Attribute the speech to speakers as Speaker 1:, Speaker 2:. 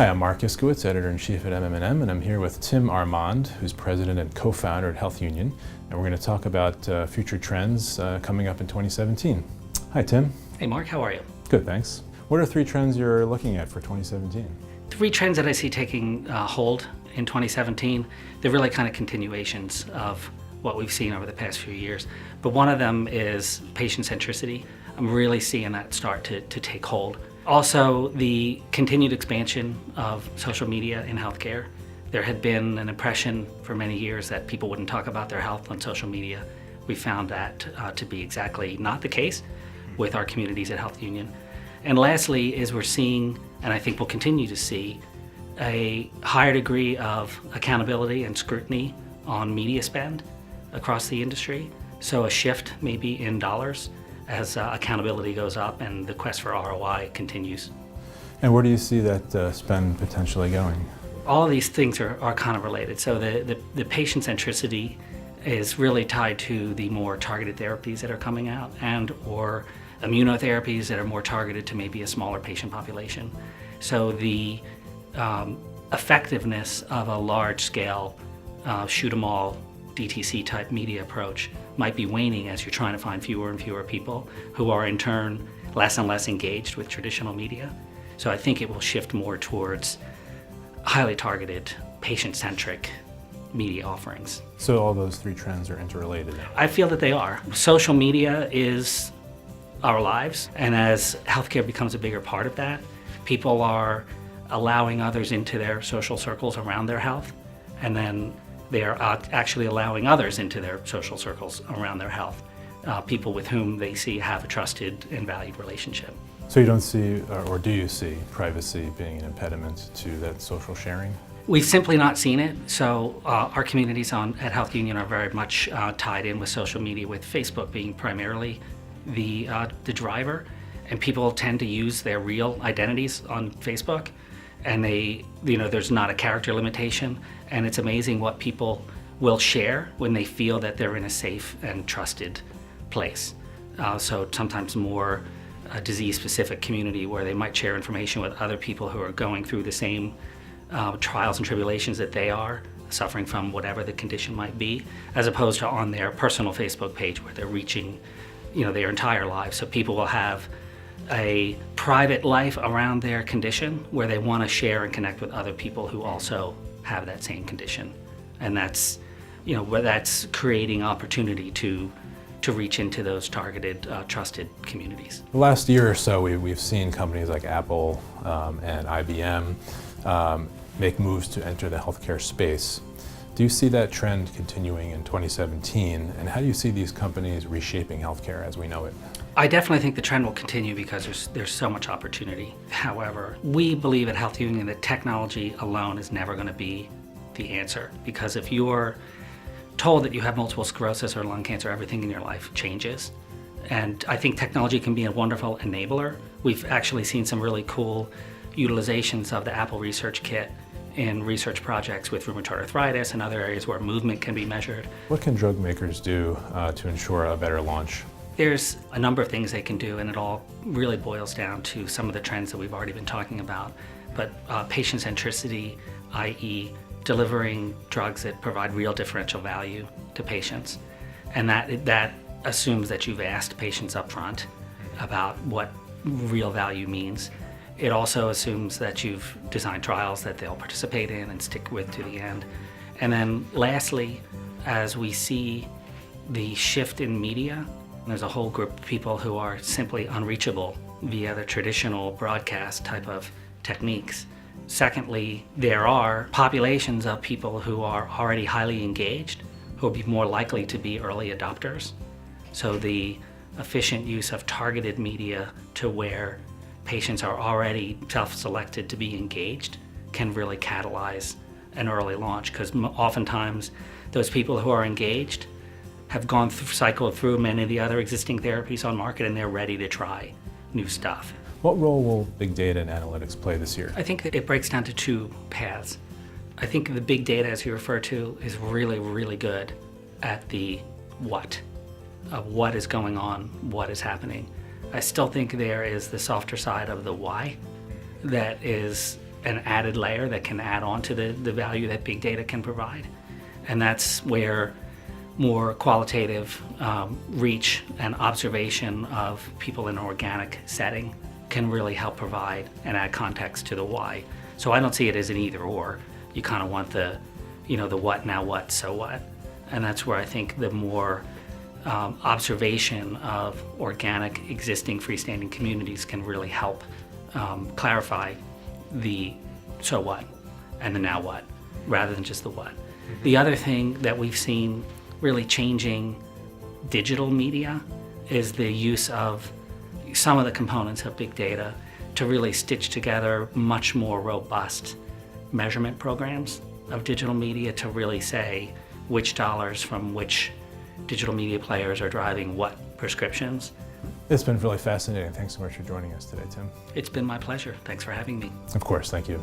Speaker 1: Hi, I'm Marc Iskowitz, Editor-in-Chief at MM&M, and I'm here with Tim Armand, who's President and Co-founder at Health Union, and we're going to talk about future trends coming up in 2017. Hi, Tim.
Speaker 2: Hey, Mark, how are you?
Speaker 1: Good, thanks. What are 3 trends you're looking at for 2017?
Speaker 2: 3 trends that I see taking hold in 2017. They're really kind of continuations of what we've seen over the past few years. But one of them is patient centricity. I'm really seeing that start to take hold. Also, the continued expansion of social media in healthcare. There had been an impression for many years that people wouldn't talk about their health on social media. We found that to be exactly not the case with our communities at Health Union. And lastly is we're seeing, and I think we'll continue to see, a higher degree of accountability and scrutiny on media spend across the industry. So a shift maybe in dollars as accountability goes up and the quest for ROI continues.
Speaker 1: And where do you see that spend potentially going?
Speaker 2: All of these things are kind of related. So the patient centricity is really tied to the more targeted therapies that are coming out and or immunotherapies that are more targeted to maybe a smaller patient population. So the effectiveness of a large-scale shoot-'em-all DTC type media approach might be waning as you're trying to find fewer and fewer people who are in turn less and less engaged with traditional media. So I think it will shift more towards highly targeted, patient-centric media offerings.
Speaker 1: So all those 3 trends are interrelated?
Speaker 2: I feel that they are. Social media is our lives, and as healthcare becomes a bigger part of that, people are allowing others into their social circles around their health, and then they are actually allowing others into their social circles around their health, people with whom they see have a trusted and valued relationship.
Speaker 1: So you don't see, or do you see, privacy being an impediment to that social sharing?
Speaker 2: We've simply not seen it. So our communities at Health Union are very much tied in with social media, with Facebook being primarily the driver, and people tend to use their real identities on Facebook, and there's not a character limitation, and it's amazing what people will share when they feel that they're in a safe and trusted place. So sometimes more a disease-specific community where they might share information with other people who are going through the same trials and tribulations that they are, suffering from whatever the condition might be, as opposed to on their personal Facebook page where they're reaching their entire lives. So people will have a private life around their condition where they want to share and connect with other people who also have that same condition. And that's, where that's creating opportunity to reach into those targeted, trusted communities.
Speaker 1: The last year or so, we've seen companies like Apple and IBM make moves to enter the healthcare space. Do you see that trend continuing in 2017, and how do you see these companies reshaping healthcare as we know it?
Speaker 2: I definitely think the trend will continue because there's so much opportunity. However, we believe at Health Union that technology alone is never going to be the answer, because if you're told that you have multiple sclerosis or lung cancer, everything in your life changes. And I think technology can be a wonderful enabler. We've actually seen some really cool utilizations of the Apple Research Kit in research projects with rheumatoid arthritis and other areas where movement can be measured.
Speaker 1: What can drug makers do to ensure a better launch?
Speaker 2: There's a number of things they can do, and it all really boils down to some of the trends that we've already been talking about. But patient centricity, i.e. delivering drugs that provide real differential value to patients. And that assumes that you've asked patients up front about what real value means. It also assumes that you've designed trials that they'll participate in and stick with to the end. And then lastly, as we see the shift in media, there's a whole group of people who are simply unreachable via the traditional broadcast type of techniques. Secondly, there are populations of people who are already highly engaged who will be more likely to be early adopters. So the efficient use of targeted media to where patients are already self-selected to be engaged can really catalyze an early launch, because oftentimes those people who are engaged have cycled through many of the other existing therapies on market, and they're ready to try new stuff.
Speaker 1: What role will big data and analytics play this year?
Speaker 2: I think that it breaks down to 2 paths. I think the big data, as you refer to, is really, really good at the what, of what is going on, what is happening. I still think there is the softer side of the why that is an added layer that can add on to the value that big data can provide. And that's where more qualitative reach and observation of people in an organic setting can really help provide and add context to the why. So I don't see it as an either or. You kind of want the what, now what, so what. And that's where I think the more observation of organic existing freestanding communities can really help clarify the so what and the now what, rather than just the what. The other thing that we've seen really changing digital media is the use of some of the components of big data to really stitch together much more robust measurement programs of digital media to really say which dollars from which digital media players are driving what prescriptions.
Speaker 1: It's been really fascinating. Thanks so much for joining us today, Tim.
Speaker 2: It's been my pleasure. Thanks for having me.
Speaker 1: Of course, thank you.